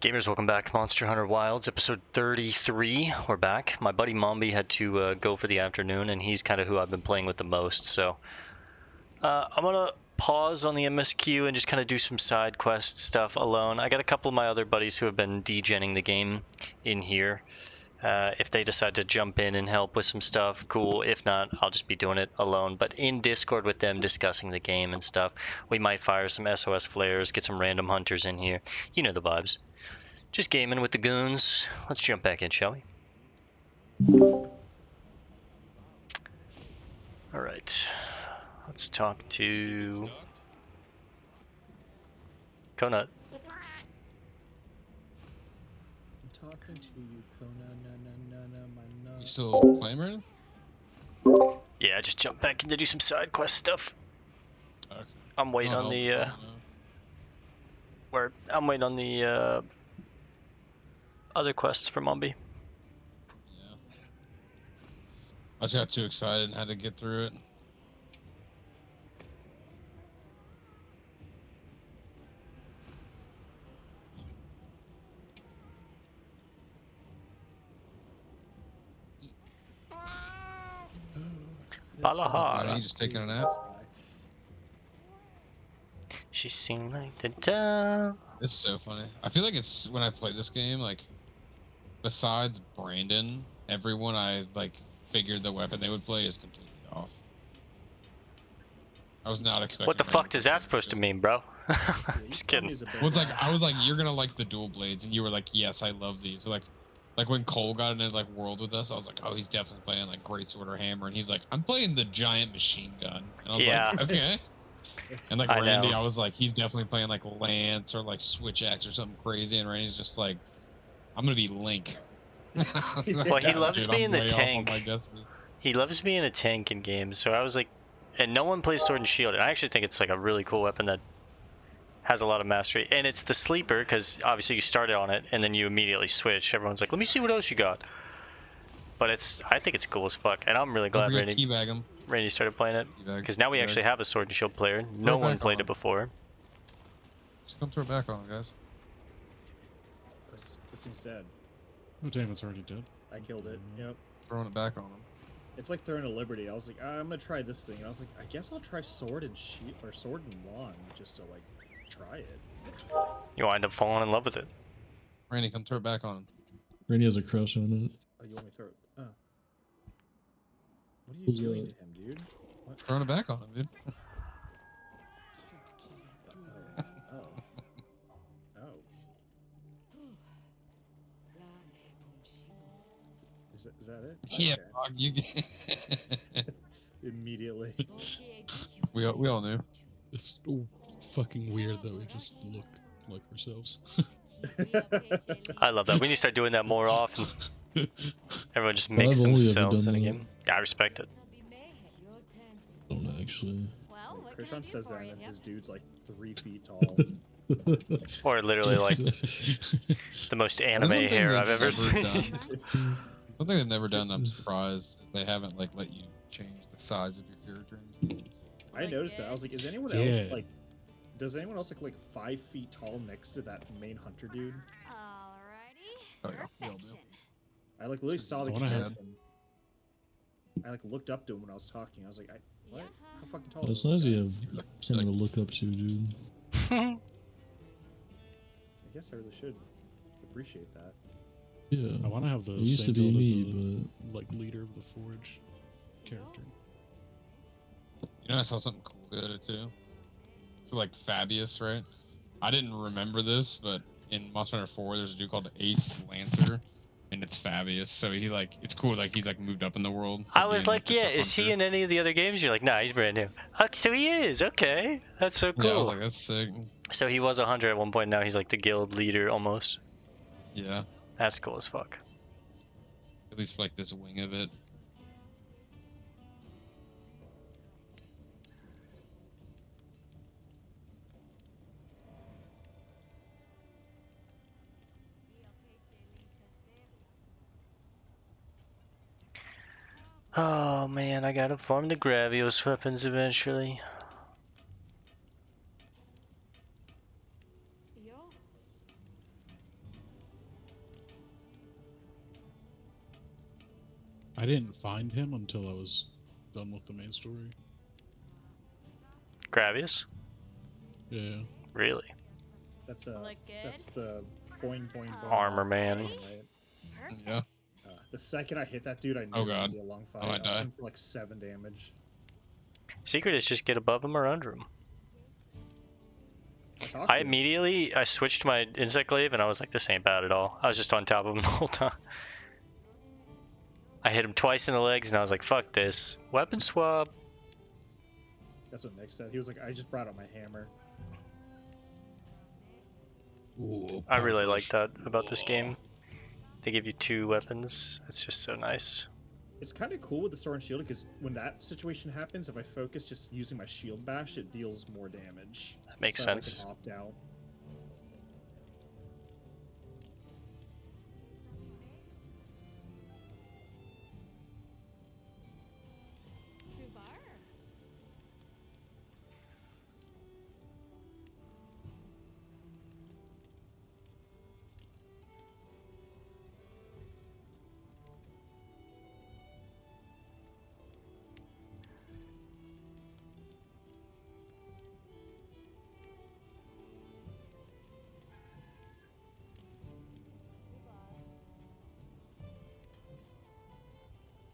Gamers, welcome back. Monster Hunter Wilds, episode 33. We're back. My buddy Mombi had to go for the afternoon, and he's kind of who I've been playing with the most, so... I'm gonna pause on the MSQ and just kind of do some side quest stuff alone. I got a couple of my other buddies who have been degenning the game in here. If they decide to jump in and help with some stuff, cool. If not, I'll just be doing it alone. But in Discord with them, discussing the game and stuff. We might fire some SOS flares, get some random hunters in here. You know the vibes. Just gaming with the goons. Let's jump back in, shall we? Alright. Let's talk to... Conut. I'm talking to you, Kona, my You still playing right now? Yeah, I just jumped back in to do some side quest stuff. Okay. I'm waiting on the, I'm waiting on the, other quests for Mombi. Yeah. I just got too excited and had to get through it. Balahara. Are you just taking a nap? She seemed like the dove. It's so funny. I feel like it's when I play this game, like, besides Brandon, everyone I figured the weapon they would play is completely off. I was not expecting. What the fuck does that supposed to mean, bro? Just kidding. Well, it's like I was like, you're gonna like the dual blades, and you were like, yes, I love these. But like when Cole got into world with us, I was like, oh, he's definitely playing greatsword or hammer, and he's like, I'm playing the giant machine gun, and I was like, okay. And Randy, I was like, he's definitely playing lance or switch axe or something crazy, and Randy's just like, I'm gonna be Link. Well, he loves being the tank. He loves being a tank in games, so I was like, and no one plays sword and shield, and I actually think it's a really cool weapon that has a lot of mastery, and it's the sleeper because obviously you started on it and then you immediately switch. Everyone's like, let me see what else you got. But I think it's cool as fuck, and I'm really glad Randy started playing it because now we actually have a sword and shield player. No one played it before. Let's come throw it back on him, guys. This thing's dead. Oh damn, it's already dead. I killed it. Yep. Throwing it back on him. It's like throwing a liberty. I was like, I'm gonna try this thing, and I was like, I guess I'll try sword and shield or sword and wand just to try it. You wind up falling in love with it. Randy, come throw it back on him. Randy has a crush on it. Oh, you want me to throw it? Oh. What are you doing to him, dude? What? Throwing it back on him, dude. Oh. Is that it? Yeah, okay. you Immediately. we all knew. It's so fucking weird that we just look like ourselves. I love that. We need to start doing that more often. Everyone just makes themselves in a game. I respect it. Don't actually. Krishan says that and his dude's 3 feet tall. Or literally the most anime hair I've ever seen. Something they've never done, I'm surprised, is they haven't let you change the size of your character in these games. I noticed that. I was like, is anyone else does anyone else look 5 feet tall next to that main hunter dude? Alrighty. Oh yeah, we all do. I literally saw the Go on ahead. I looked up to him when I was talking. I was like, what? How fucking tall It's is nice this you guy? have someone to look up to, dude. I guess I really should appreciate that. Yeah. I want to have the It same build as the leader of the Forge character. You know, I saw something cool the other too. So Fabius, right? I didn't remember this, but in Monster Hunter 4, there's a dude called Ace Lancer, and it's Fabius. So it's cool. He's moved up in the world. I was like, yeah, is he in any of the other games? You're like, nah, he's brand new. Okay, so he is. Okay, that's so cool. Yeah, I was like, that's sick. So he was a hunter at one point. Now he's the guild leader almost. Yeah. That's cool as fuck. At least for this wing of it. Oh man, I gotta farm the Gravios weapons eventually. I didn't find him until I was done with the main story. Gravius? Yeah. Really? That's Look good? that's the boing boing boing Armor off man. one, right? Perfect. Yeah. The second I hit that dude, I knew Oh, it was gonna God. be a long fight. I I was die. going for like 7 damage. Secret is just get above him or under him. I talked I to him. immediately switched my insect glaive and I was like, this ain't bad at all. I was just on top of him the whole time. I hit him twice in the legs and I was like, fuck this. Weapon swap. That's what Nick said. He was like, I just brought out my hammer. Ooh, I really power like that about this push. game. They give you 2 weapons. It's just so nice. It's kind of cool with the sword and shield because when that situation happens, if I focus just using my shield bash, it deals more damage. That makes So I sense. can opt out. Subar.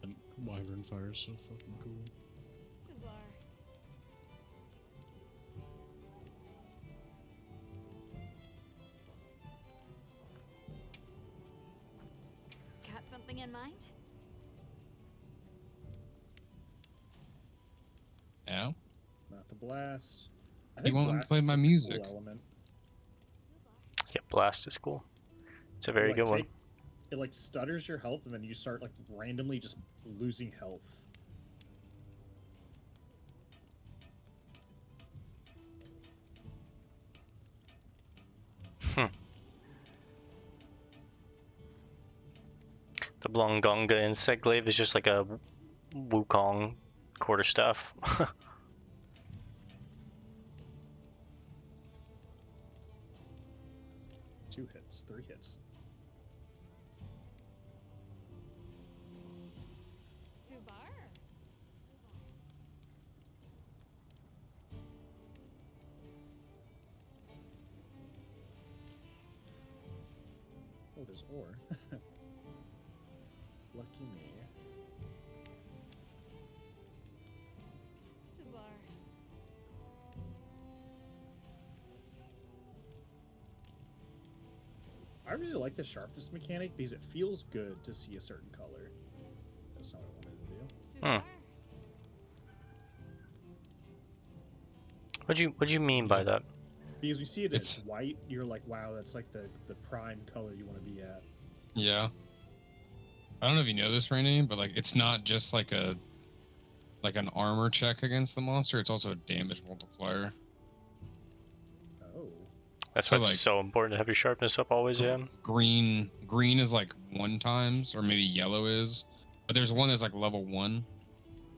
And Wyvern Fire is so fucking cool. Subar. Got something in mind? Yeah. Not the blast. I He think won't blast play is my such a music. Cool element. Yeah, blast is cool. It's a very good one. It like stutters your health, and then you start like randomly just losing health. The Blongonga insect glaive is just like a Wukong quarterstaff. 2 hits, 3 hits. Subar. Oh, there's ore. Lucky me. Subar. I really like the sharpness mechanic because it feels good to see a certain color. That's not what I wanted to do. Subar. What'd you mean by that? Because you see it as It's- white, you're like, wow, that's like the prime color you want to be at. Yeah. I don't know if you know this, Rainy, but like it's not just like an armor check against the monster. It's also a damage multiplier. Oh. That's So, why it's like- so important to have your sharpness up always, yeah. Green is like 1 times, or maybe yellow is, but there's one that's like level 1,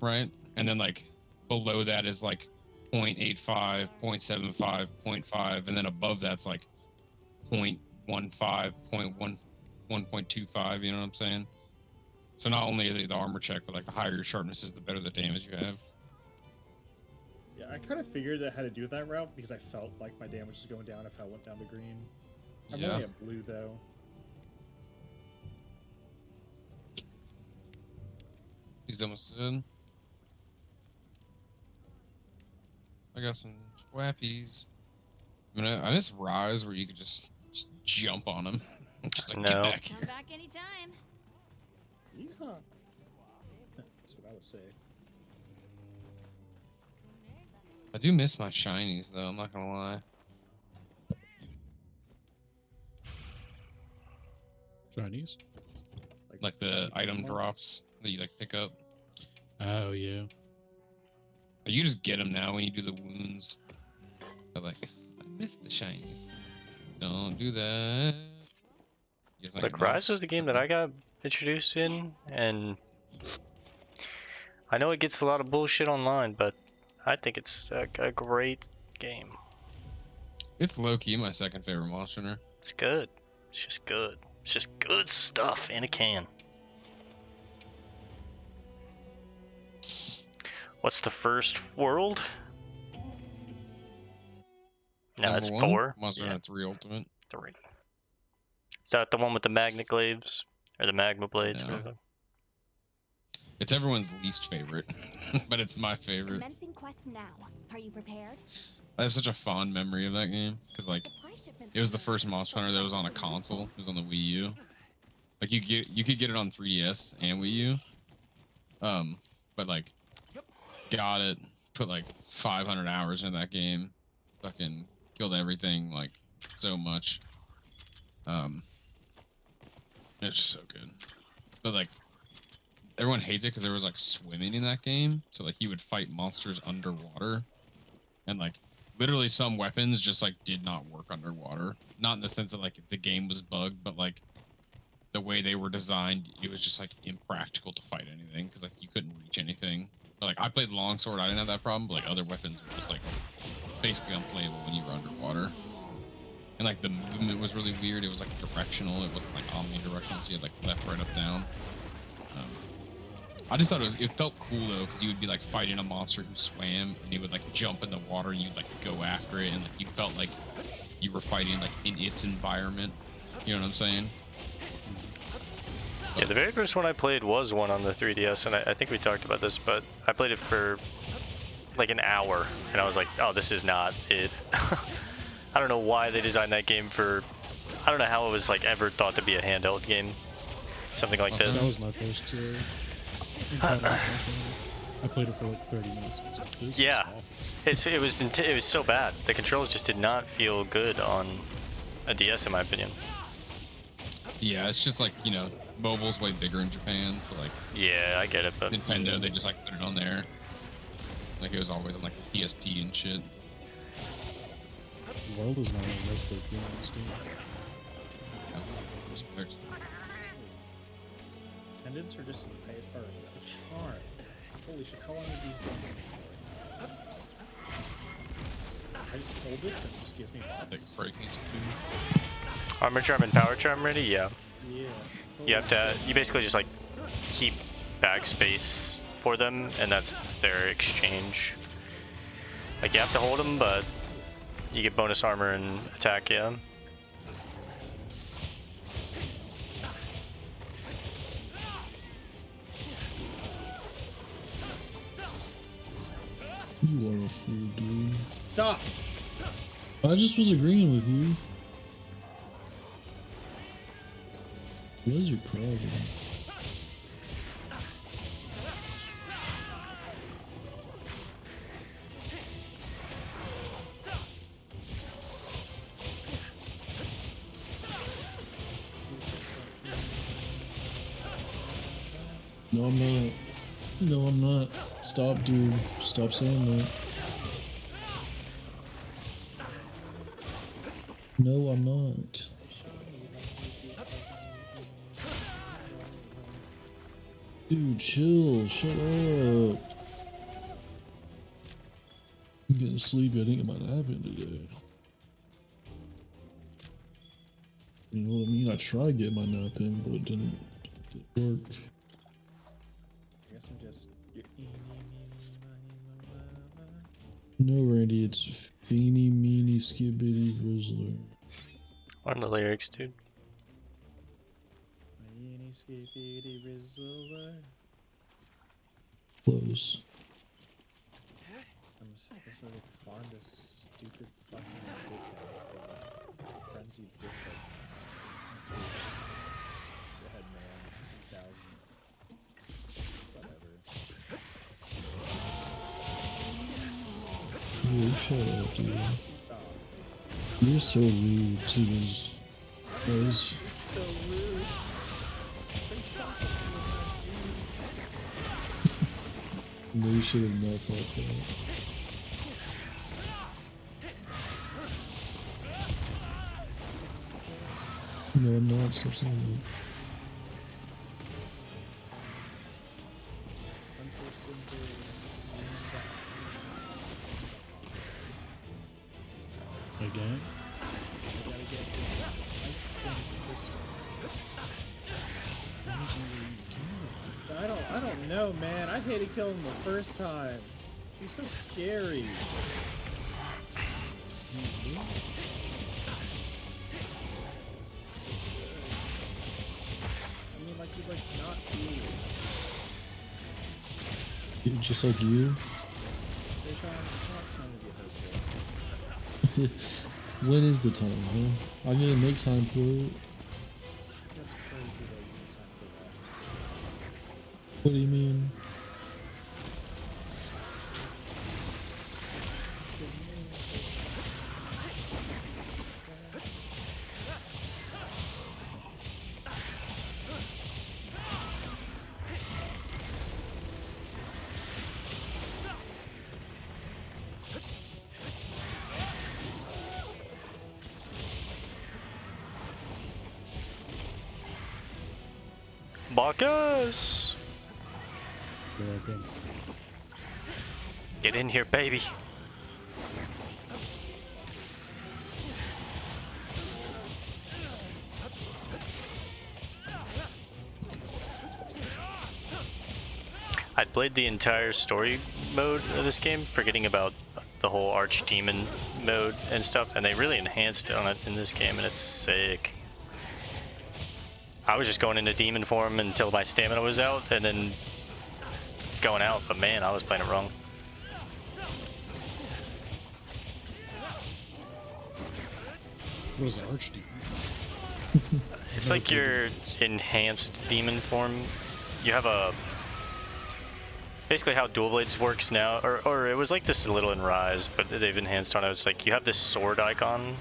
right? And then like below that is like 0.85, 0.75, 0.5, and then above that's like 0.15, 1.25. You know what I'm saying? So not only is it the armor check, but like the higher your sharpness is, the better the damage you have. Yeah, I kind of figured I had to do it that route because I felt like my damage was going down if I went down to green. I'm Yeah. only at blue though. He's almost dead. I got some swappies. I mean, I miss Rise where you could just jump on him. Just like, No. get back here. Come back anytime. Yeehaw. That's what I would say. I do miss my shinies though, I'm not gonna lie. Chinese? Like the shiny item Pokemon. drops that you like pick up. Oh, yeah. You just get them now when you do the wounds. But like, I miss the shinies. Don't do that. You guys want Like your mom? Rise was the game that I got introduced in, and I know it gets a lot of bullshit online, but I think it's a great game. It's low key my second favorite Monster Hunter. It's good. It's just good. It's just good stuff in a can. What's the first world? No, Number that's one, 4. Monster Yeah, Hunter 3 Ultimate. 3. Is that the one with the magnet glaives? Or the magma blades? No. Whatever. It's everyone's least favorite, but it's my favorite. Commencing quest now. Are you prepared? I have such a fond memory of that game because like Supply shipments it was the here. first Monster Hunter that was on a console. It was on the Wii U. Like you could get it on 3DS and Wii U. But like got it, put like 500 hours in that game, fucking killed everything like so much. It's just so good. But like everyone hates it because there was like swimming in that game, so like you would fight monsters underwater, and like literally some weapons just like did not work underwater. Not in the sense that like the game was bugged, but like the way they were designed, it was just like impractical to fight anything because like you couldn't reach anything. But, like I played longsword, I didn't have that problem, but like other weapons were just like basically unplayable when you were underwater. And like the movement was really weird. It was like directional. It wasn't like omnidirectional, so you had like left, right, up, down. I just thought it felt cool though, because you would be like fighting a monster who swam, and he would like jump in the water, and you'd like go after it, and like you felt like you were fighting like in its environment. You know what I'm saying? Yeah, the very first one I played was one on the 3DS, and I think we talked about this, but I played it for like an hour, and I was like, oh, this is not it. I don't know why they designed that game for... I don't know how it was like ever thought to be a handheld game. Something like That this. was my first encounter with Monster Hunter. I played it for like 30 minutes. I was like, this Yeah. is awful. It was so bad. The controls just did not feel good on a DS, in my opinion. Yeah, it's just like, you know, mobile's way bigger in Japan, so like Yeah, I get it, but Nintendo, they just like put it on there. Like it was always on like the PSP and shit. The world is not a Raspberry game, still. Yeah, respect. Pendants are just a charm. Holy shit, how long have these been here for? I just hold this and it just gives me Like buffs. breaking some food. Armor Charm and Power Charm ready? Yeah. Yeah. You have to, you basically just like keep backspace for them, and that's their exchange. Like you have to hold them, but you get bonus armor and attack, yeah. You are a fool, dude. Stop! I just was agreeing with you. What is your problem? No, I'm not. No, I'm not. Stop, dude. Stop saying that. No, I'm not. Dude, chill. Shut up. I'm getting sleepy. I think it might happen today. You know what I mean? I tried to get my nap in, but it didn't work. I guess I'm just... No, Randy, it's Feeny Meeny Skibbity Grizzler. Learn the lyrics, dude. Close. I'm so fond of stupid fucking dickhead. Frenzy dickhead. Go ahead, man. 2000. Whatever. Oh, shut up, dude. Stop. You're so rude to these guys. So rude. No, you should have not thought that. No, I'm not. Stop saying that. Again? I don't know, man. I hated killing him the first time. He's so scary. I mean, like, he's like not cool. Just like you. It's not time to be hurtful. When is the time, huh? I need to make time for it. That's crazy that you need time for that. What do you mean? Bacchus! They're okay. Get in here, baby. I'd played the entire story mode of this game, forgetting about the whole archdemon mode and stuff, and they really enhanced on it in this game, and it's sick. I was just going into demon form until my stamina was out, and then going out, but man, I was playing it wrong. What is an archdemon? It's like your enhanced demon form. You have a... Basically how Dual Blades works now, or it was like this a little in Rise, but they've enhanced on it. It's like you have this sword icon,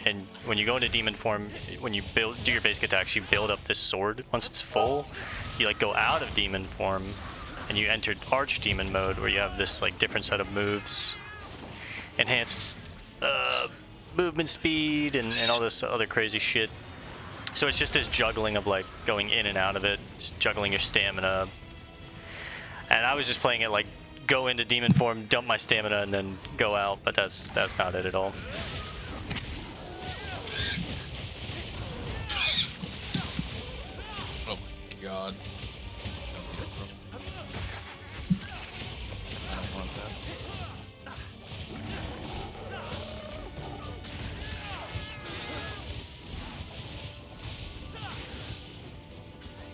and when you go into demon form, when you do your basic attacks, you build up this sword. Once it's full, you like go out of demon form, and you enter archdemon mode, where you have this like different set of moves, enhanced movement speed, and all this other crazy shit. So it's just this juggling of like going in and out of it, just juggling your stamina. And I was just playing it like go into demon form, dump my stamina, and then go out, but that's not it at all. Oh my god. I don't want that.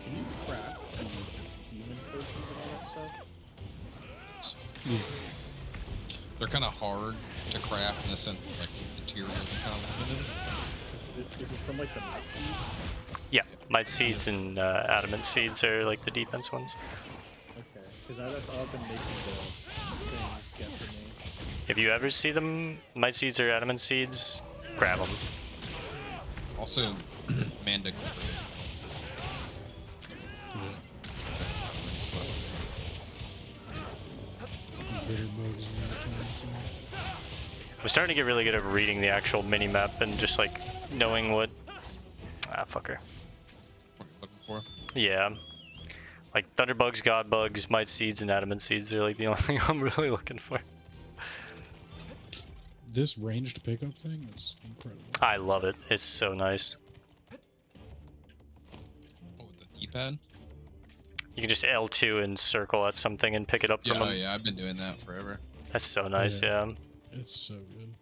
Can you craft the demon potions and all that stuff? Yeah. They're kind of hard to craft in the sense that like materials are kind of limited. Is it from like the nut seeds? Yeah, might seeds and adamant seeds are like the defense ones. Okay, because that's all I've been making the things get for me. If you ever see them, might seeds or adamant seeds, grab them. Also, Manda. Bitter mode is another time, so. I'm starting to get really good at reading the actual mini map and just like knowing what. Ah, fucker. What you're looking for? Yeah. Like Thunderbugs, Godbugs, Might Seeds, and Adamant Seeds are like the only thing I'm really looking for. This ranged pickup thing is incredible. I love it. It's so nice. Oh, with the D-pad? You can just L2 and circle at something and pick it up from Yeah, them. yeah, I've been doing that forever. That's so nice, Yeah. yeah. It's so good.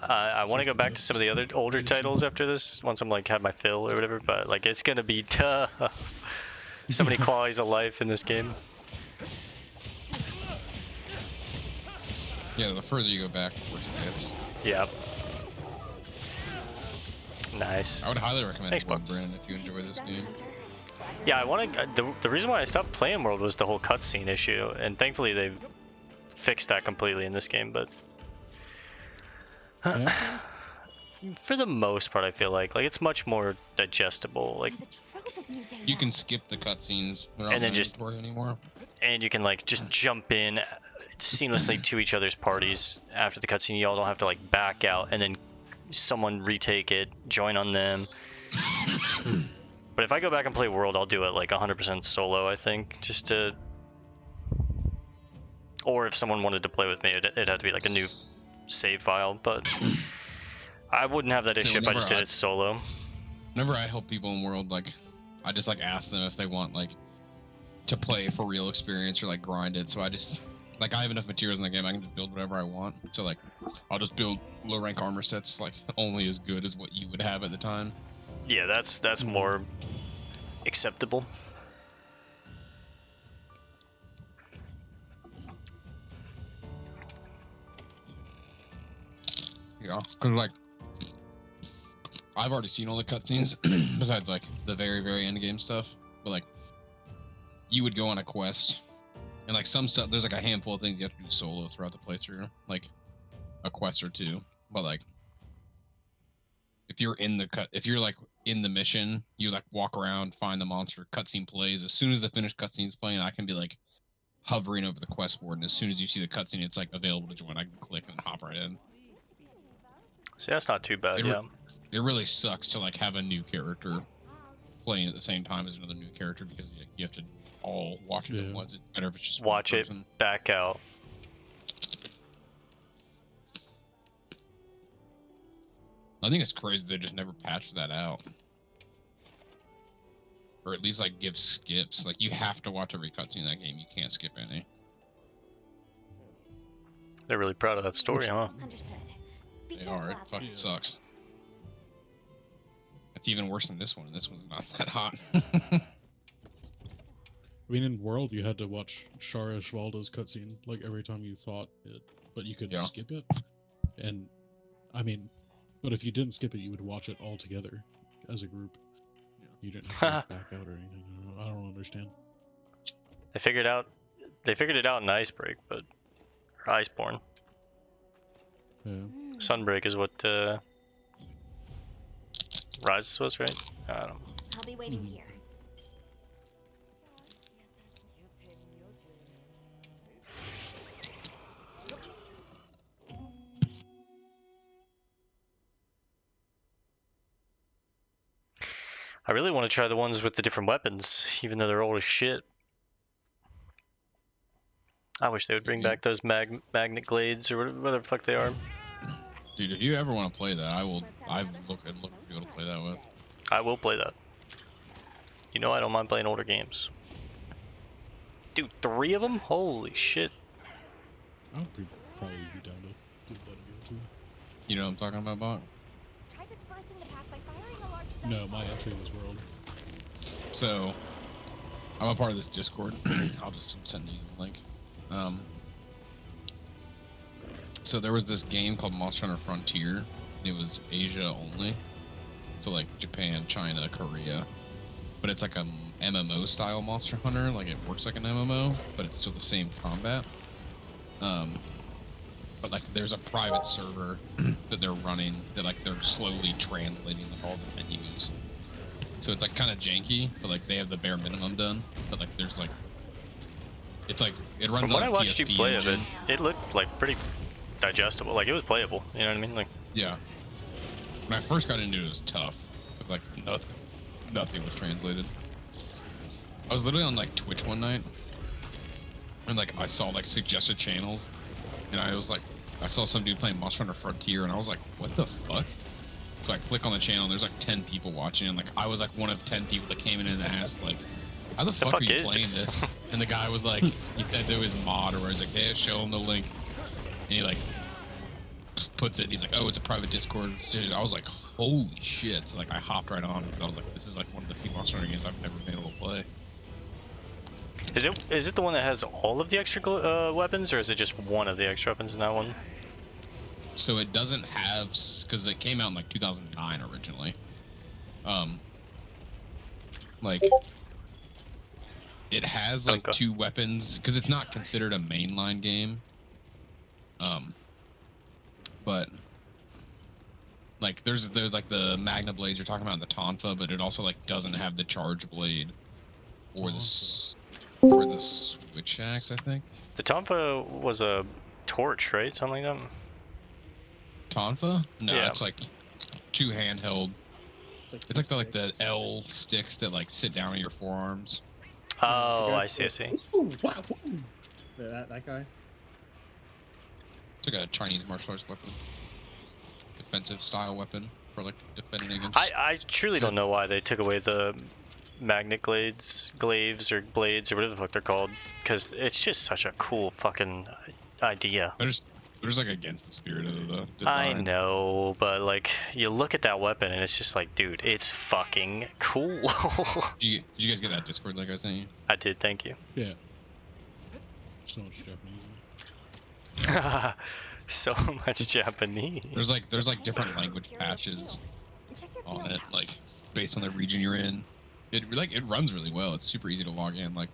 I want to go back to some of the other older titles after this, once I'm like had my fill or whatever, but like it's gonna be tough. So many qualities of life in this game. Yeah, the further you go back, the worse it gets. Yeah. Nice. I would highly recommend Thanks, World, Buck. Brandon, if you enjoy this game. Yeah, I want to. The reason why I stopped playing World was the whole cutscene issue, and thankfully they've fixed that completely in this game. But Yeah. for the most part, I feel like it's much more digestible. Like, There's a trove of new data. You can skip the cutscenes. They're not And then in just- inventory anymore. and you can like just jump in seamlessly to each other's parties after the cutscene. Y'all don't have to like back out and then someone retake it, join on them. But if I go back and play World, I'll do it like 100% solo, I think, just to... Or if someone wanted to play with me, it'd have to be like a new save file, but I wouldn't have that So issue if I whenever just did I- it solo. Whenever I help people in World, like, I just like ask them if they want like to play for real experience or like grind it. So I just like I have enough materials in the game. I can just build whatever I want. So like I'll just build low rank armor sets like only as good as what you would have at the time. Yeah, that's more acceptable. Yeah, because like I've already seen all the cutscenes besides like the very end game stuff. But like you would go on a quest and like some stuff there's like a handful of things you have to do solo throughout the playthrough, like a quest or two. But like if you're in the if you're like in the mission, you like walk around, find the monster, cutscene plays. As soon as the finished cutscene's playing, I can be like hovering over the quest board, and as soon as you see the cutscene, it's like available to join. I can click and hop right in. See, that's not too bad. Yeah. It really sucks to like have a new character playing at the same time as another new character because you have to all watch it at once. It's better if it's just watch it, back out. I think it's crazy they just never patched that out. Or at least like give skips. Like you have to watch every cutscene in that game. You can't skip any. They're really proud of that story, huh? Understood. Be They careful are. It out fucking there. sucks. It's even worse than this one, and this one's not that hot. I mean, in World, you had to watch Shara Shvalda's cutscene like every time you thought it, but you could skip it. And I mean, but if you didn't skip it, you would watch it all together as a group. You didn't have to back out or anything. I don't understand. They figured it out in Icebreak, but or Iceborne. Yeah. Sunbreak is what Rises was, right? I don't know. I'll be waiting here. I really want to try the ones with the different weapons, even though they're old as shit. I wish they would bring back those magnet glades or whatever the fuck they are. Dude, if you ever want to play that, I'd look to be able to play that with. I will play that. You know I don't mind playing older games. Dude, 3 of them? Holy shit. I'll probably be down to give that a go too. You know what I'm talking about, Bach? Try dispersing the pack by firing a large No, my entry was World. So, I'm a part of this Discord. I'll just send you the link. So there was this game called Monster Hunter Frontier. It was Asia only. So like Japan, China, Korea. But it's like a MMO style Monster Hunter. Like it works like an MMO, but it's still the same combat. But like there's a private server that they're running that like they're slowly translating like all the menus. So it's like kind of janky, but like they have the bare minimum done. But like there's like it's like it runs From what on I a watched PSP you play engine. of it, it looked like pretty digestible. Like it was playable. You know what I mean? Like Yeah. When I first got into it, it was tough. Like nothing was translated. I was literally on like Twitch one night, and like I saw like suggested channels, and I was like, I saw some dude playing Monster Hunter Frontier, and I was like, what the fuck? So I click on the channel, and there's like 10 people watching, and like I was like one of 10 people that came in and asked like, how the fuck are you is playing this? And the guy was like, he said to his mod, or he's like, hey, show him the link, and he like puts it. He's like, oh, it's a private Discord. Dude, I was like, holy shit! So like, I hopped right on it. I was like, this is like one of the few Monster Hunter games I've never been able to play. Is it the one that has all of the extra weapons, or is it just one of the extra weapons in that one? So it doesn't have, because it came out in like 2009 originally. Like it has like 2 weapons because it's not considered a mainline game. But like there's like the Magna blades you're talking about in the Tonfa, but it also like doesn't have the charge blade or the switch axe, I think. The Tonfa was a torch, right? Something like that. Tonfa? No, Yeah. it's like 2 handheld. It's like the L sticks that like sit down on your forearms. Oh, I see. Ooh, wow. That guy. It's like a Chinese martial arts weapon. Defensive style weapon for like defending against. I truly don't know why they took away the magnet glaives or blades or whatever the fuck they're called, because it's just such a cool fucking idea. There's like against the spirit of the I design. know, but like you look at that weapon and it's just like, dude, it's fucking cool. Did you guys get that Discord link I sent you? I did, thank you. Yeah. So much Japanese. So much Japanese. There's like different language patches on it, like based on the region you're in. It runs really well. It's super easy to log in. Like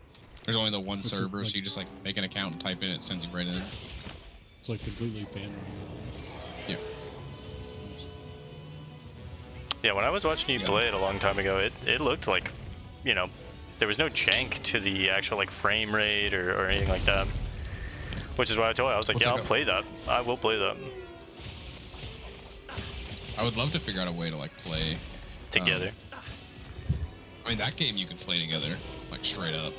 there's only the one server, so you just like make an account and type in, it sends you right in. It's like completely fan. Yeah. Yeah, when I was watching you play it a long time ago, it looked like, you know, there was no jank to the actual like frame rate or anything like that. Which is why I told you, I was like, yeah, I'll play that. I will play that. I would love to figure out a way to like play together. I mean, that game you could play together, like straight up.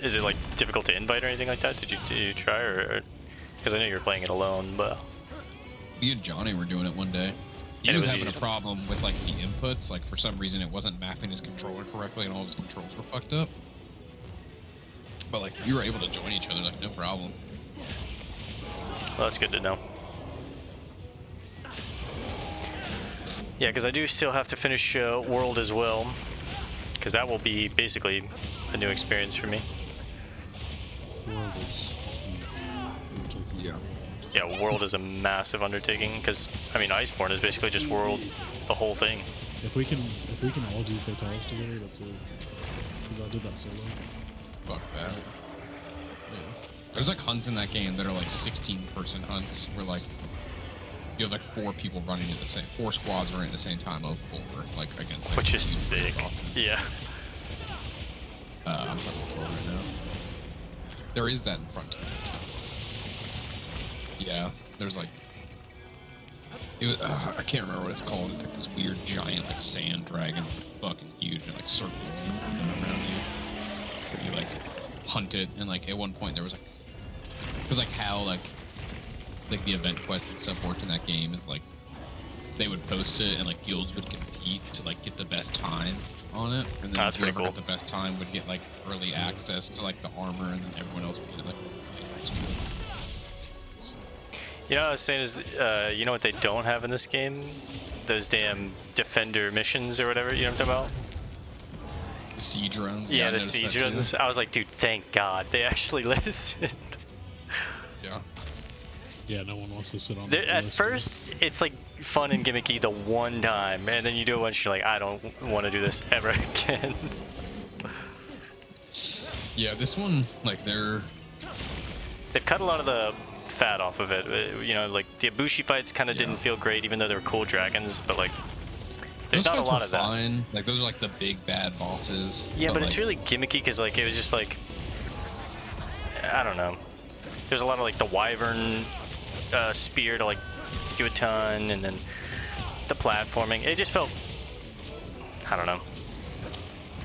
Is it like difficult to invite or anything like that? Did you try or? Because I know you were playing it alone, but me and Johnny were doing it one day. He was having a problem with like the inputs. Like for some reason, it wasn't mapping his controller correctly, and all of his controls were fucked up. But like, you were able to join each other, like no problem. Well, that's good to know. Yeah, because I do still have to finish World as well, because that will be basically a new experience for me. World is yeah. Yeah, World is a massive undertaking, because I mean, Iceborne is basically just World, the whole thing. If we can all do fatales together, that's it. Because I did that solo. Fuck that. Yeah. There's like hunts in that game that are like 16-person hunts, where like you have like 4 people running at the same, 4 squads running at the same time of 4, like against. Like, which is sick. Yeah. I'm talking about right now. There is that in front. Yeah, there's like. It was, I can't remember what it's called. It's like this weird giant like sand dragon. It's fucking huge and like circles around you. But you like hunt it, and like at one point there was like, it was like how like the event quests and stuff worked in that game is like they would post it and like guilds would compete to like get the best time on it, and then whoever got the best time would get like early access to like the armor, and then everyone else would get like. You know what I was saying is, you know what they don't have in this game? Those damn defender missions or whatever, you know what I'm talking about? The siege runs? Yeah, the siege runs. I was like, dude, thank God, they actually listened. Yeah. Yeah, no one wants to sit on the At first, it's like fun and gimmicky the one time, and then you do it once, you're like, I don't want to do this ever again. Yeah, this one, like, they've cut a lot of the fat off of it. You know, like the Ibushi fights kind of didn't feel great, even though they were cool dragons. But like, there's not a lot of that. Fine. Like those are like the big bad bosses. Yeah, but it's really gimmicky because like it was just like, I don't know. There's a lot of like the wyvern spear to like do a ton, and then the platforming. It just felt, I don't know.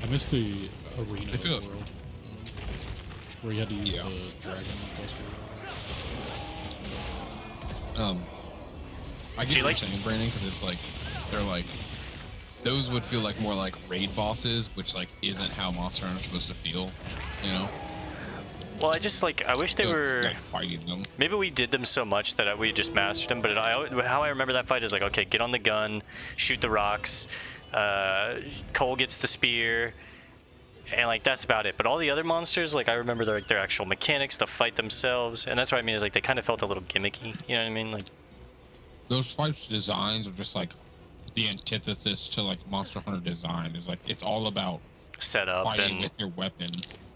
I miss the arena world where you had to use the dragon. I get what you're saying, Brandon, because it's like they're like those would feel like more like raid bosses, which like isn't how Monster Hunter supposed to feel, you know? Well, I just like I wish they were. Fighting them. Maybe we did them so much that we just mastered them. But how I remember that fight is like, okay, get on the gun, shoot the rocks. Cole gets the spear, and like that's about it. But all the other monsters, like I remember their actual mechanics, the fight themselves, and that's what I mean is like they kind of felt a little gimmicky. You know what I mean? Like those fights designs are just like the antithesis to like Monster Hunter design. Is like it's all about setup fighting and with your weapon.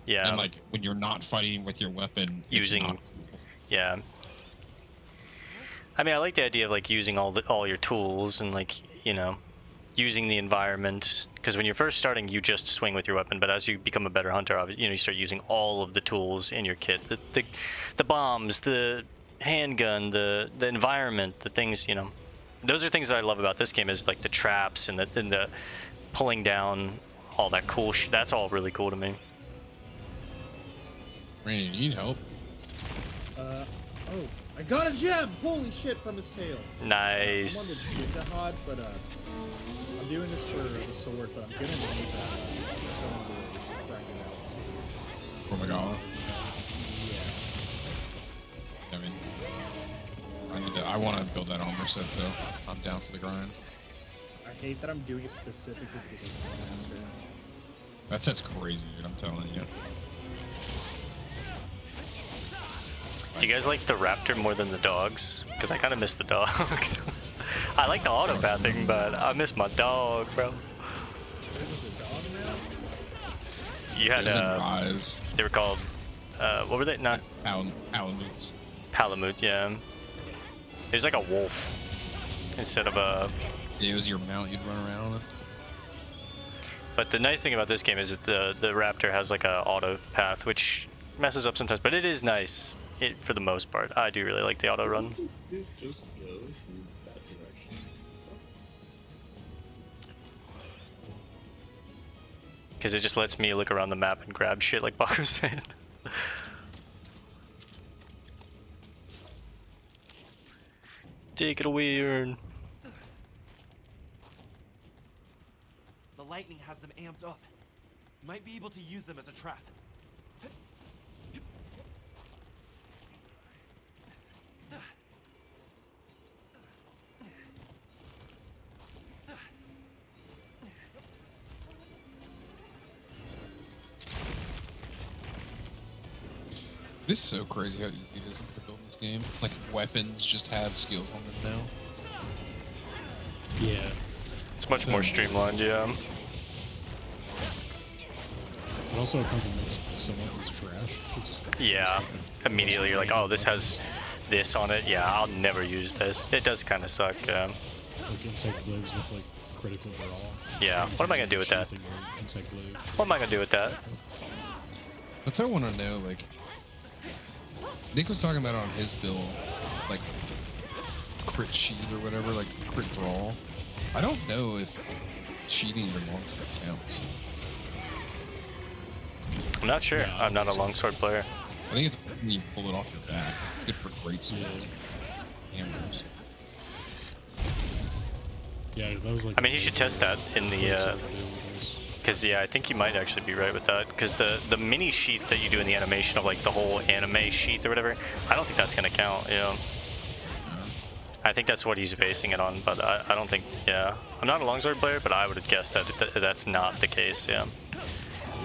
Yeah. And like when you're not fighting with your weapon, using. It's not cool. Yeah. I mean, I like the idea of like using all your tools and like using the environment, because when you're first starting you just swing with your weapon, but as you become a better hunter, you start using all of the tools in your kit, the bombs, the handgun, the environment, the things, those are things that I love about this game, is like the traps and the pulling down all that cool that's all really cool to me. Randy, you need help? Oh, I got a gem! Holy shit, from his tail. Nice. I wanted to get the hod, but I'm doing this for the sword, but I'm gonna need someone to grind it out too. Oh my god. Yeah. I mean, I want to build that armor set, so I'm down for the grind. I hate that I'm doing it specifically because it's a master. That set's crazy, dude. I'm telling you. Do you guys like the raptor more than the dogs? Because I kind of miss the dogs. I like the auto pathing, but I miss my dog, bro. You had Rise. they were called what were they? Not Palamutes. Palamute, yeah. It was like a wolf instead of a. Yeah, it was your mount you'd run around with. But the nice thing about this game is that the raptor has like a auto path, which messes up sometimes, but it is nice for the most part. I do really like the auto run. Dude, just go through that direction. Because it just lets me look around the map and grab shit like Baku said. Take it away, Ern. The lightning has them amped up. Might be able to use them as a trap. It is so crazy how easy it is to build this game. Like, weapons just have skills on them now. Yeah. It's much more streamlined, yeah. It also comes and makes some weapons trash. 'Cause Yeah. Immediately you're like, oh, this has this on it. Yeah, I'll never use this. It does kind of suck. like insect blades with like critical draw. Yeah. What am I gonna do with that? Sheathing your insect blade. What am I gonna do with that? That's what I want to know, like... Nick was talking about on his build, like, crit sheet or whatever, like, crit draw. I don't know if cheating your longsword counts. I'm not sure. Yeah, I'm not a longsword player. I think it's when you pull it off your back. It's good for great swords. Hammers. Yeah, that was like. I mean, you should test that in the, because yeah, I think you might actually be right with that. Because the mini sheath that you do in the animation of like the whole anime sheath or whatever, I don't think that's gonna count. Yeah. I think that's what he's basing it on, but I don't think. Yeah, I'm not a longsword player, but I would have guessed that that's not the case. Yeah.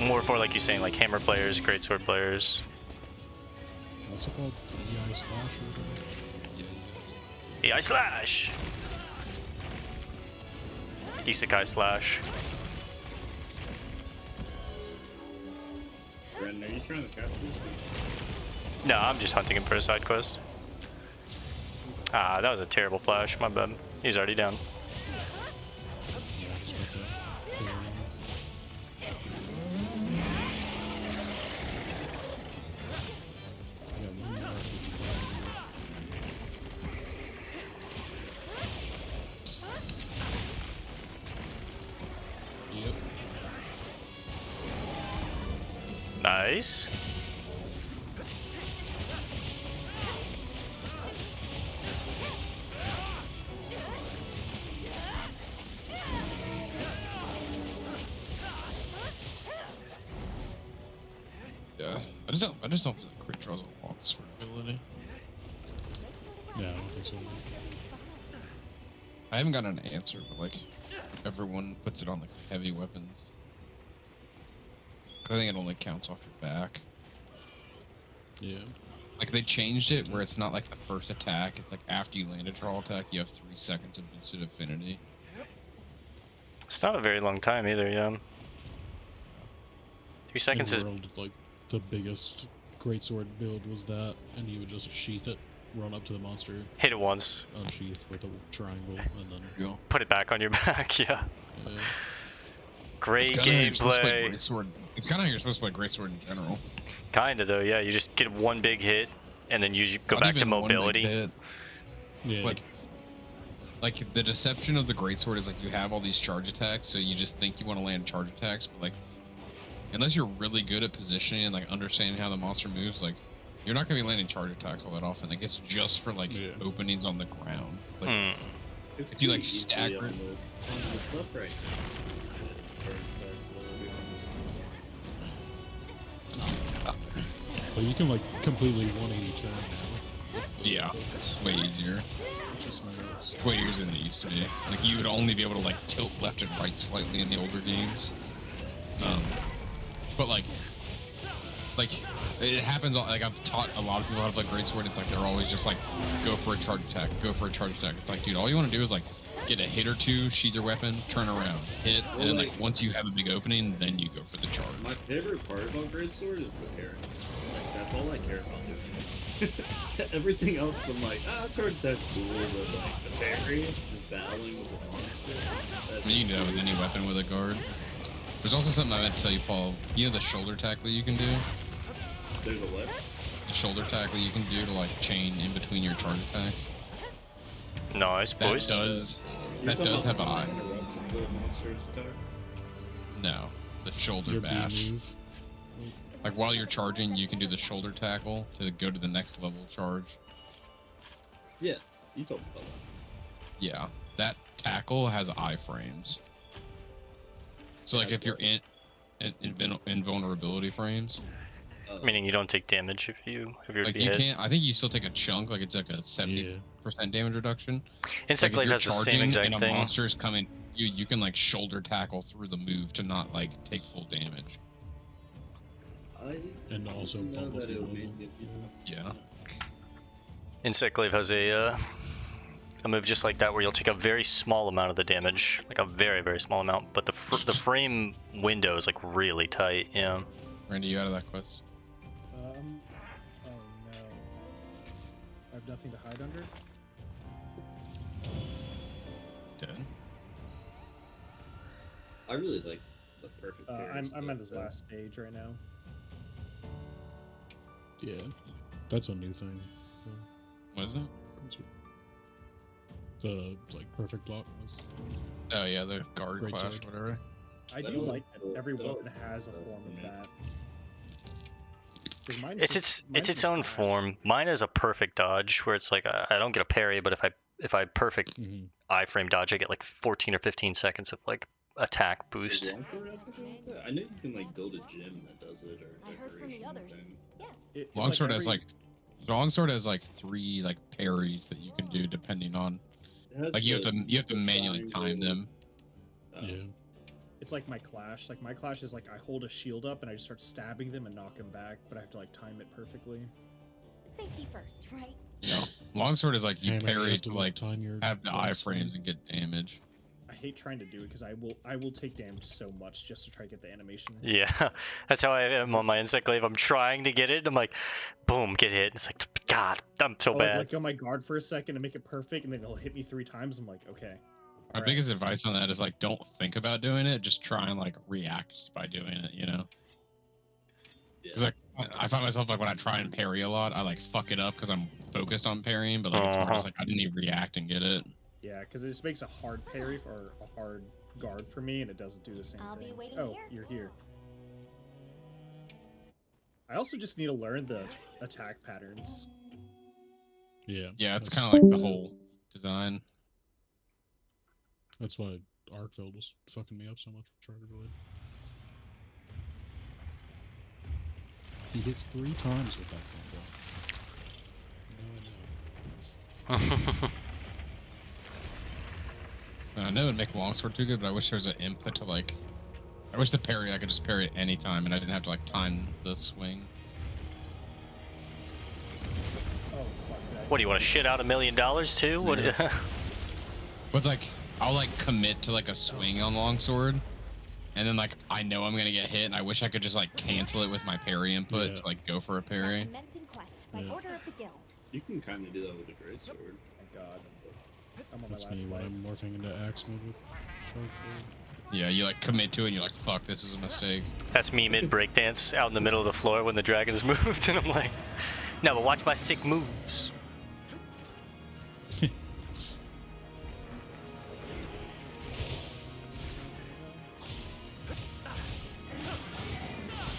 More for like you saying, like hammer players, greatsword players. What's it called? EI slash or whatever? EI slash. Isekai slash. Ren, are you trying to capture this one? No, I'm just hunting him for a side quest. Ah, that was a terrible flash. My bad. He's already down. Yeah, I just got that. Yeah, one more Yep. Nice. Yeah. I just don't feel like crit draws a longsword ability. Yeah, I don't think so. I haven't got an answer, but like everyone puts it on like heavy weapons. I think it only counts off your back. Yeah. Like they changed it where it's not like the first attack, it's like after you land a draw attack, you have 3 seconds of boosted affinity. It's not a very long time either, yeah. 3 seconds In is... World, like the biggest greatsword build was that, and you would just sheath it, run up to the monster, hit it once, unsheath with a triangle, and then. Yeah. put it back on your back, yeah. Great It's kinda how you're supposed to play gameplay. greatsword. It's kind of how you're supposed to play greatsword in general. Kinda though, yeah. You just get one big hit, and then you go Not back to even one big mobility. hit. Yeah. Like the deception of the greatsword is like you have all these charge attacks, so you just think you want to land charge attacks, but like unless you're really good at positioning and like understanding how the monster moves, like you're not gonna be landing charge attacks all that often. Like it's just for like openings on the ground. Like Hmm. It's if you like pretty easy stagger on it, on the stuff right now. Or that's literally But you can like completely 180 turn now. Yeah, it's way easier. Which is nice. Way easier than it used to be. Like you would only be able to like tilt left and right slightly in the older games. But like it happens. Like I've taught a lot of people how to play greatsword. It's like they're always just like go for a charge attack, go for a charge attack. It's like, dude, all you want to do is like get a hit or two, sheath your weapon, turn around, hit, and then like once you have a big opening, then you go for the charge. my favorite part about greatsword is the parry. Like that's all I care about doing. Everything else, I'm like, charge attack's cool, but like the parry, just battling with the monster. I mean, you can do that with any weapon with a guard. There's also something I meant to tell you, Paul. You know the shoulder tackle you can do? There's a what? The shoulder tackle you can do to like chain in between your charge attacks. Nice, boys. That does have an eye. Interrupts the monster's attack. No, the shoulder Your B bash. move. Like while you're charging, you can do the shoulder tackle to go to the next level charge. Yeah, you told me about that. Yeah, that tackle has iframes. So like if you're in invulnerability frames, Meaning you don't take damage if you're like you can't. I think you still take a chunk. Like it's like a 70% damage reduction. Insect Glaive has the same exact and a thing. monster's coming, you can like shoulder tackle through the move to not like take full damage. And also know bump that up it your would level. make it Yeah. Insect Glaive has a move just like that where you'll take a very small amount of the damage, like a very, very small amount, but the frame window is like really tight. Yeah. Randy, you out of that quest? Oh no. I have nothing to hide under. He's dead. I really like the perfect parry I'm stuff, at his though. last stage right now. Yeah, that's a new thing. What is it? The like perfect block. Oh yeah, the guard Great clash, sword. whatever. I do like that every weapon has a form of that. 'Cause mine is It's just- mine's its just own flash. form. Mine is a perfect dodge where it's like I don't get a parry, but if I perfect iframe dodge, I get like 14 or 15 seconds of like attack Does boost. Longsword have something like that? I know you can like build a gym that does it, or I heard from the decoration others. thing. Yes. It's Longsword like has every- like Longsword has like 3 like parries that you can do depending on. It has Like you have the- to the manually time triangle. them. Yeah. It's like my clash. Like my clash is like I hold a shield up and I just start stabbing them and knock them back, but I have to like time it perfectly. Safety first, right? You know, Longsword is like you Hammer, you parry have to to, like time your have the last iframes and get damage. I hate trying to do it because I will take damage so much just to try to get the animation. Yeah, that's how I am on my Insect Glaive. I'm trying to get it. And I'm like, boom, get hit. It's like, God, I'm so I'll bad. let go my guard for a second and make it perfect, and then it'll hit me 3 times. I'm like, okay. My Alright. biggest advice on that is like don't think about doing it, just try and like react by doing it, you know? Because like I find myself like when I try and parry a lot, I like fuck it up because I'm focused on parrying, but like it's more just like I didn't even react and get it. Yeah, because it just makes a hard parry or a hard guard for me, and it doesn't do the same I'll be thing. waiting Oh, here. you're here. I also just need to learn the attack patterns. Yeah. Yeah, it's that's- kind of like the whole design. That's why Arkfeld was fucking me up so much with Charter Blade. He hits 3 times with that combo. And I know it'd make Longsword too good, but I wish there was an input to like. I wish the parry I could just parry at any time and I didn't have to like time the swing. Oh, fuck that. What do you want to shit out $1 million too? What? Yeah. But it's like I'll like commit to like a swing on Longsword, and then like I know I'm gonna get hit, and I wish I could just like cancel it with my parry input Yeah. to like go for a parry. Commencing quest by Yeah. order of the guild. You can kind of do that with a greatsword. Thank God. I'm on That's my me last when life. I'm morphing into axe mode with Charter Blade. Yeah, you like commit to it, and you're like, "Fuck, this is a mistake." That's me mid breakdance out in the middle of the floor when the dragon's moved, and I'm like, no, but watch my sick moves.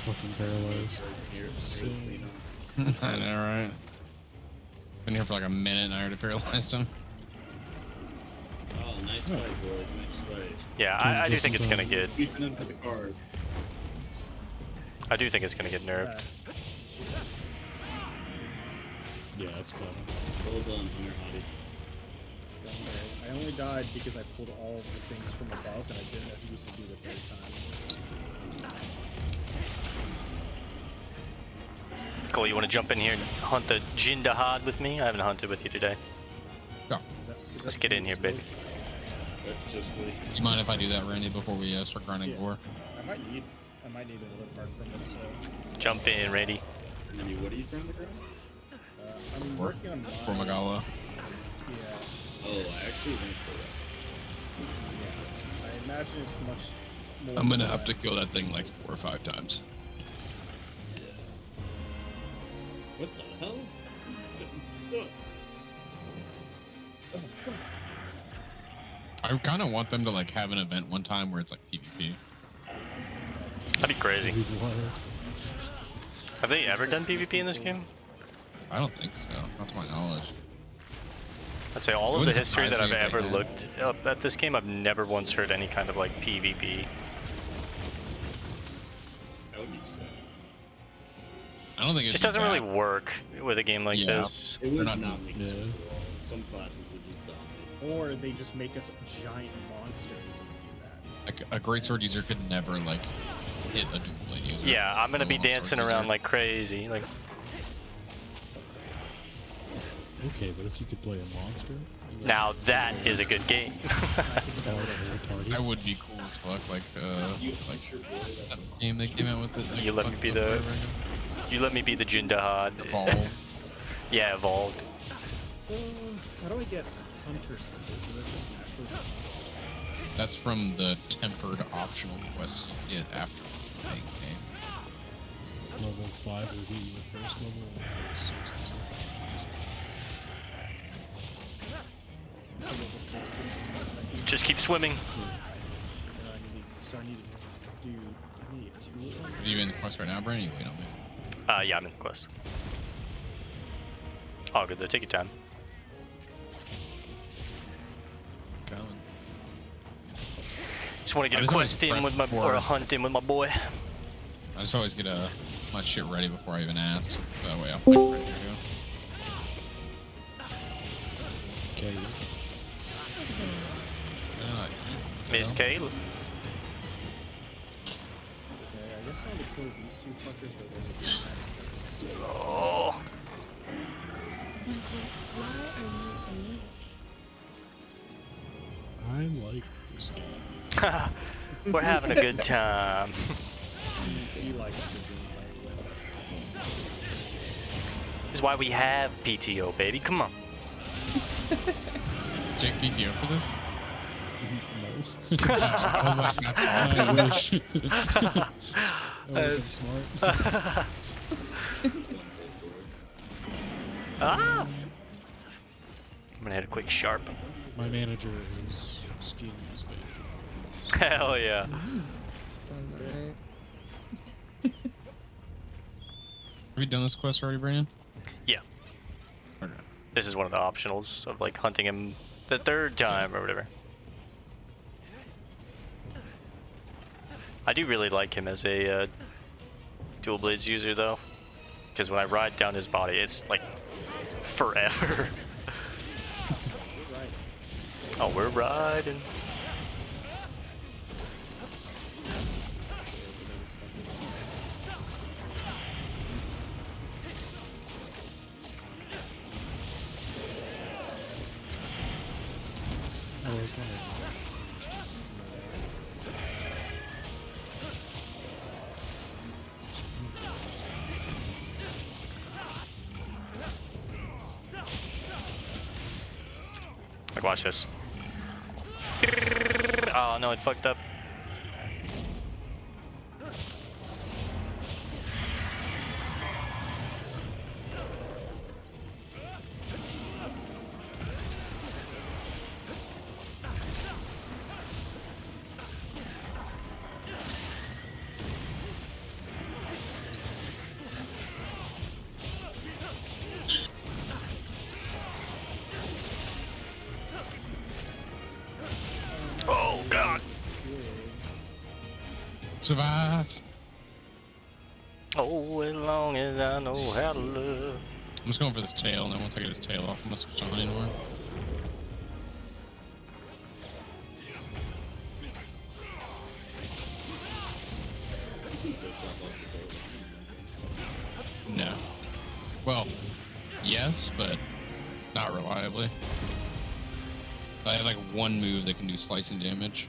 Fucking paralyzed. Here, Insane. I know, right? Been here for like a minute, and I already paralyzed him. Oh, nice. Nice fight, boys. Nice fight. Yeah, I do think it's gonna get. Keeping into the cars. I do think it's gonna get nerfed. Yeah, it's got him. Well done, Hunter Hottie. I only died because I pulled all of the things from above, and I didn't know he was gonna do it the third time. Cole, you want to jump in here and hunt the Jindahad with me? I haven't hunted with you today. No. Let's get in here, baby. That's just really. You mind if I do that, Randy, before we start grinding gore? I might need another part from it. So. Jump in, Randy. And then what are you trying to grab? I'm working on For Magala. Yeah. Oh, I actually went for that. Yeah. I imagine it's much more. I'm gonna have to kill that thing like 4 or 5 times. What the hell? Oh, fuck. I kind of want them to like have an event one time where it's like PvP. That'd be crazy. Have they ever done PvP in this game? I don't think so, not to my knowledge. I'd say all It of the wouldn't history that surprise I've me if ever they had. looked up at this game, I've never once heard any kind of like PvP. That would be sick. I don't think It it's just doesn't really work with a game like Yeah. this. It would not- not make yeah. sense at all. Some classes would just dominate. Or they just make us giant monsters and do that. Like a greatsword user could never like hit a dual blade user. Yeah, I'm gonna A be longsword dancing user. around like crazy. Like, Okay, but if you could play a monster. now that is a good game. Call it a whole party. That would be cool as fuck. Like You like sure boy, that's that game they came out with it. Like, You let me fucked be up the- forever ago. You let me be the Jindahad. Evolve. Yeah, evolved. How do I get hunter symbols? Is it just naturally? That's from the tempered optional quests you get after playing the game. Level 5 would be the first level, and 6 to 7. So level 6 gives us the second. Just keep swimming. So I need to do. I need 2 of them. Are you in the quest right now, Brandon? You wait on me. Yeah, I'm in the quest. All good though, take your time. Going. Just want to get I a just always quest in prep with my, for- or a hunt in with my boy. I just always get my shit ready before I even ask. That way I'm like, ready to go. Okay. Miss Kayla. Kayla. Okay, I guess I need to kill these 2 fuckers or those are the Oh. I like this game. We're having a good time. He likes the game, This is why we have PTO, baby. Come on. Jake PTO for this? No. I was like, that's I awesome. wish. That would've been smart. Ah! I'm gonna hit a quick sharp. My manager is skiing this page. Hell yeah. Sounds right. Have you done this quest already, Brandon? Yeah. Okay. This is one of the optionals of like hunting him the 3rd time or whatever. I do really like him as a dual blades user though, because when I ride down his body, it's like forever. Oh, we're riding. I always wondered. Like, watch this. Oh no, it fucked up. Survive. Oh, as long as I know how to love. I'm just going for this tail, and then once I get his tail off, I'm gonna switch to honey more. No. Well, yes, but not reliably. I have like one move that can do slicing damage.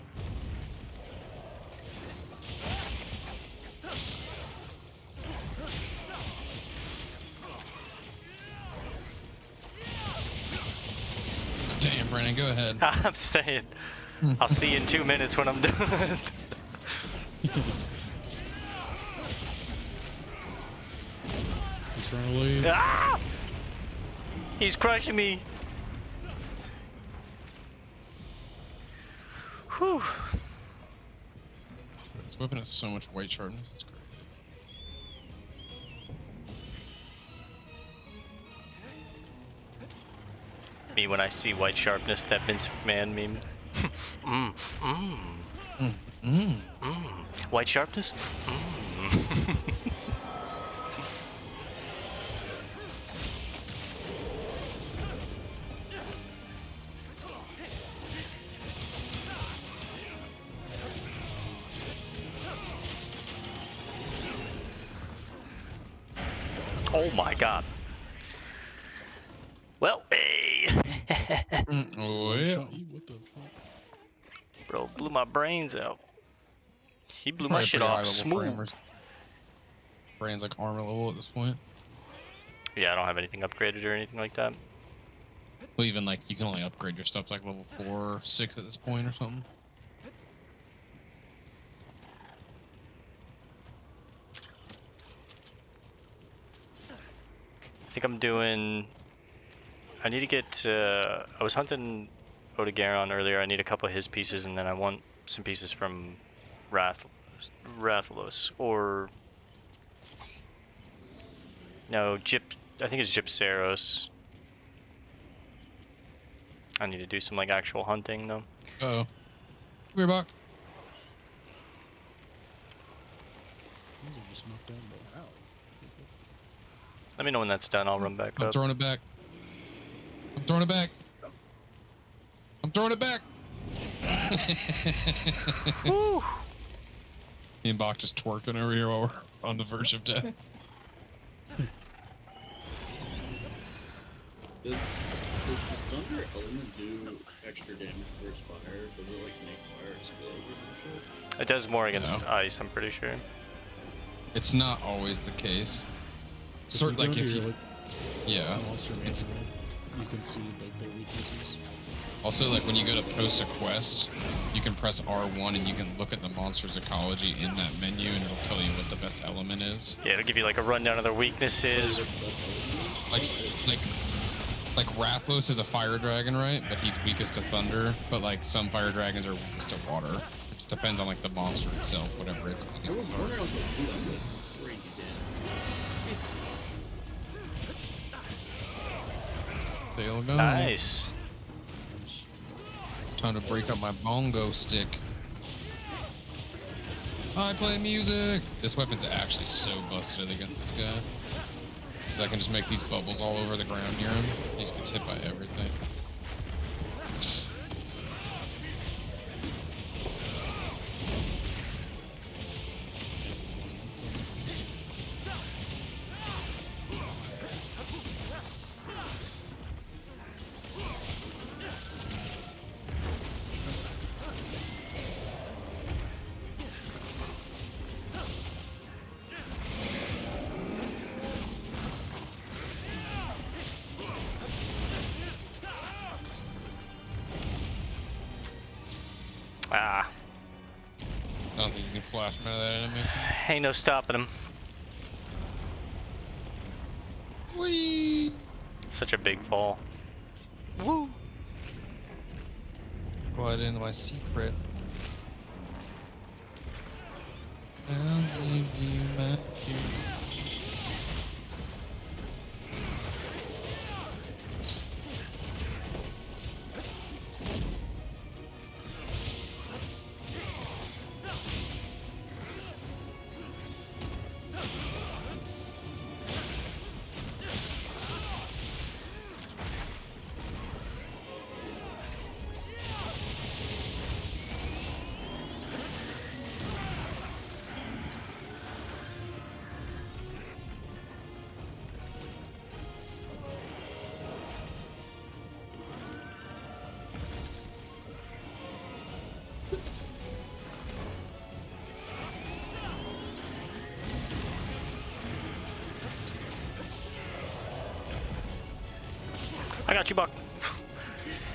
Damn, Brandon, go ahead. I'm saying, I'll see you in 2 minutes when I'm done. Eternally. Ah! He's crushing me. Whew. This weapon has so much white sharpness, it's crazy. Me when I see white sharpness, that Vince McMahon meme. White sharpness? Oh my god. Well, hey! Oh, One yeah. shot you? What the fuck? Bro blew my brains out. He blew my Probably shit pretty off high-level smooth. framers. Brand's like armor level at this point. Yeah, I don't have anything upgraded or anything like that. Well, even like you can only upgrade your stuff to like level 4 or 6 at this point or something. I think I'm doing... I need to get... I was hunting Odegaron earlier. I need a couple of his pieces, and then I want some pieces from Rathalos, or... No, I think it's Gypsaros. I need to do some like actual hunting though. Uh-oh. We're back. These are just knocked down by Let me know when that's done. I'll run back I'm up. throwing it back. I'm throwing it back. I'm throwing it back. Woo! Me and Bach just twerking over here while we're on the verge of death. Does the thunder element do extra damage versus fire? Does it like make fire explode and shit? It does more against ice, I'm pretty sure. It's not always the case. Sort like if you, yeah. You can see like their weaknesses. Also, like when you go to post a quest, you can press R1 and you can look at the monster's ecology in that menu, and it'll tell you what the best element is. Yeah, it'll give you like a rundown of their weaknesses. Like Rathalos is a fire dragon, right? But he's weakest to thunder. But like some fire dragons are weakest to water. It depends on like the monster itself, whatever it's I weakest was to. wondering what the do that before you did. Tail go. Nice. Time to break up my bongo stick. I play music. This weapon's actually so busted against this guy. I can just make these bubbles all over the ground near him. He just gets hit by everything. Ah, I don't think you can flash him out of that animation. ain't no stopping him. Whee! Such a big fall. Woo! Right into my secret. I'll give you my Got you, Buck.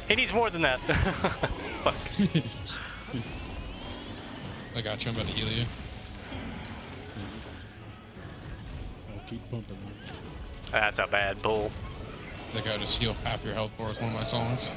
He needs more than that. Fuck. I got you. I'm about to heal you. I'll keep pumping them. That's a bad bull. I think I just heal half your health bar with one of my songs.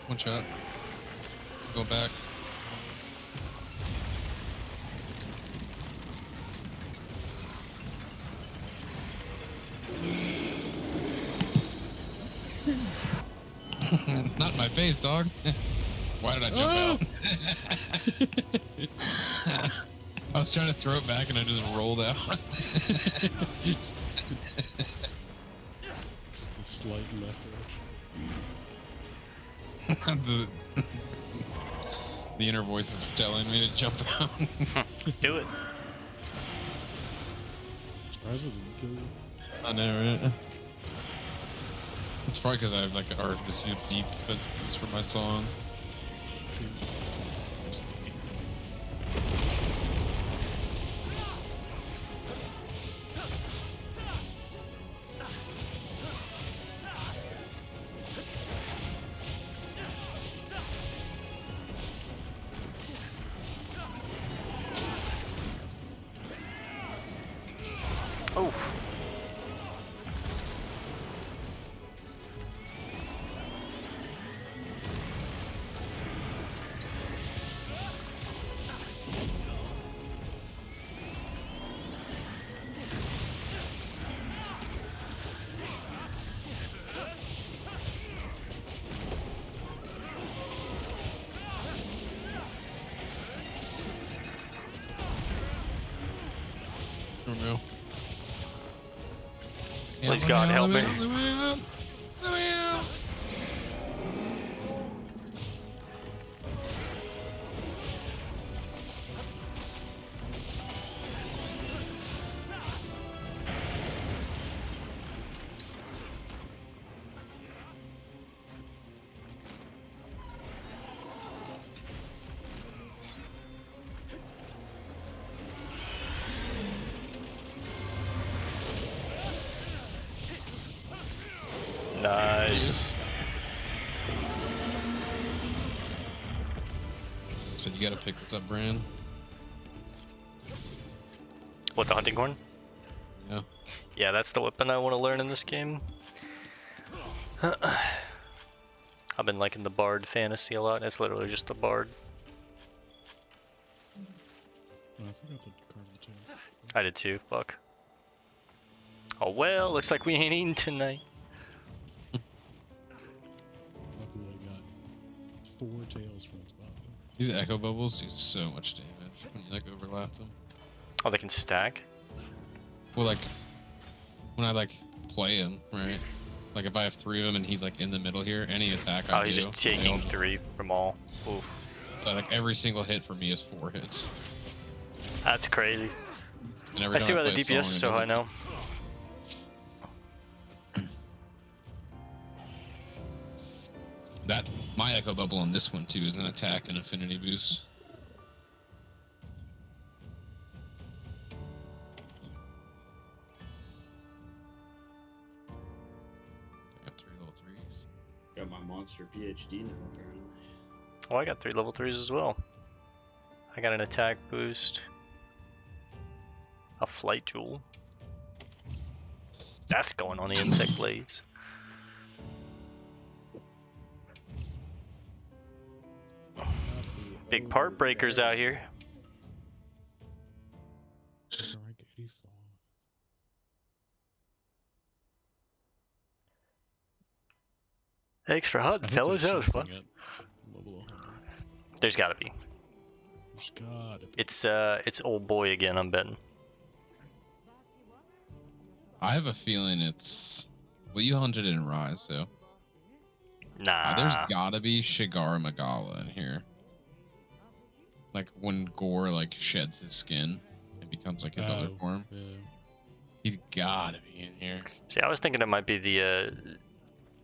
One shot. Go back. Not in my face, dog. Why did I jump out? I was trying to throw it back and I just rolled out. Just a slight left edge. The inner voice is telling me to jump out. Do it. Surprised it didn't kill you. I know, right? It's probably because I have like this huge deep defense boost for my song. Oh. Oh no. Please God help me. Nice. So you gotta pick this up, Bran. What, the hunting horn? Yeah. Yeah, that's the weapon I want to learn in this game. I've been liking the bard fantasy a lot. It's literally just the bard. Oh, I forgot the carbon too. I did too. Fuck. Oh well, looks like we ain't eating tonight. Luckily I got 4 tails from its bottom. These echo bubbles do so much damage when you like overlap them. Oh, they can stack? Well, like when I like play him, right? Like if I have 3 of them and he's like in the middle here, any attack I Oh, he's do, just they all taking 3 from all. Oof. So like every single hit for me is 4 hits. That's crazy. And every I see time why the play a DPS is song, so it high now. That my echo bubble on this one too is an attack and affinity boost. I got 3 level 3s. Got my monster PhD now, apparently. Oh, I got 3 level 3s as well. I got an attack boost. A flight jewel. That's going on the insect blades. Big part breakers out here. Sure, I Thanks for I hunting, hope fellas. there's That was fun. something at level 100. There's gotta be. There's gotta be. It's old boy again, I'm betting. I have a feeling it's. Well, you hunted in Rise, so. Nah. There's gotta be Shigara Magala in here. Like when Gore like sheds his skin and becomes like his other form. Yeah. He's gotta be in here. See, I was thinking it might be the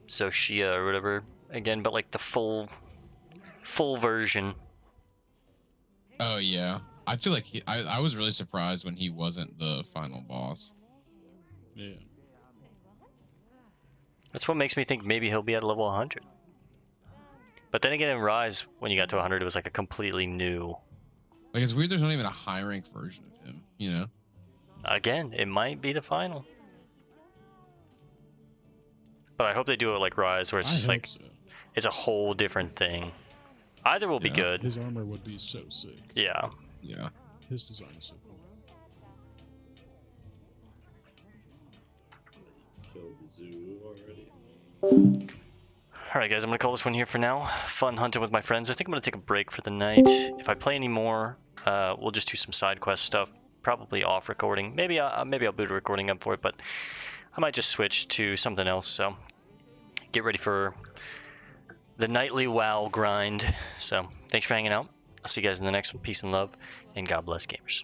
Zoshia or whatever again, but like the full version. Oh yeah. I feel like I was really surprised when he wasn't the final boss. Yeah. That's what makes me think maybe he'll be at level 100. But then again, in Rise, when you got to 100, it was like a completely new. Like it's weird. There's not even a high rank version of him. You know. Again, it might be the final. But I hope they do it like Rise, where it's just like so. it's a whole different thing. Either will be good. His armor would be so sick. Yeah. Yeah. His design is so cool. Killed the zoo already. Alright guys, I'm going to call this one here for now. Fun hunting with my friends. I think I'm going to take a break for the night. If I play any more, we'll just do some side quest stuff. Probably off recording. Maybe I'll boot a recording up for it, but I might just switch to something else. So get ready for the nightly WoW grind. So thanks for hanging out. I'll see you guys in the next one. Peace and love, and God bless gamers.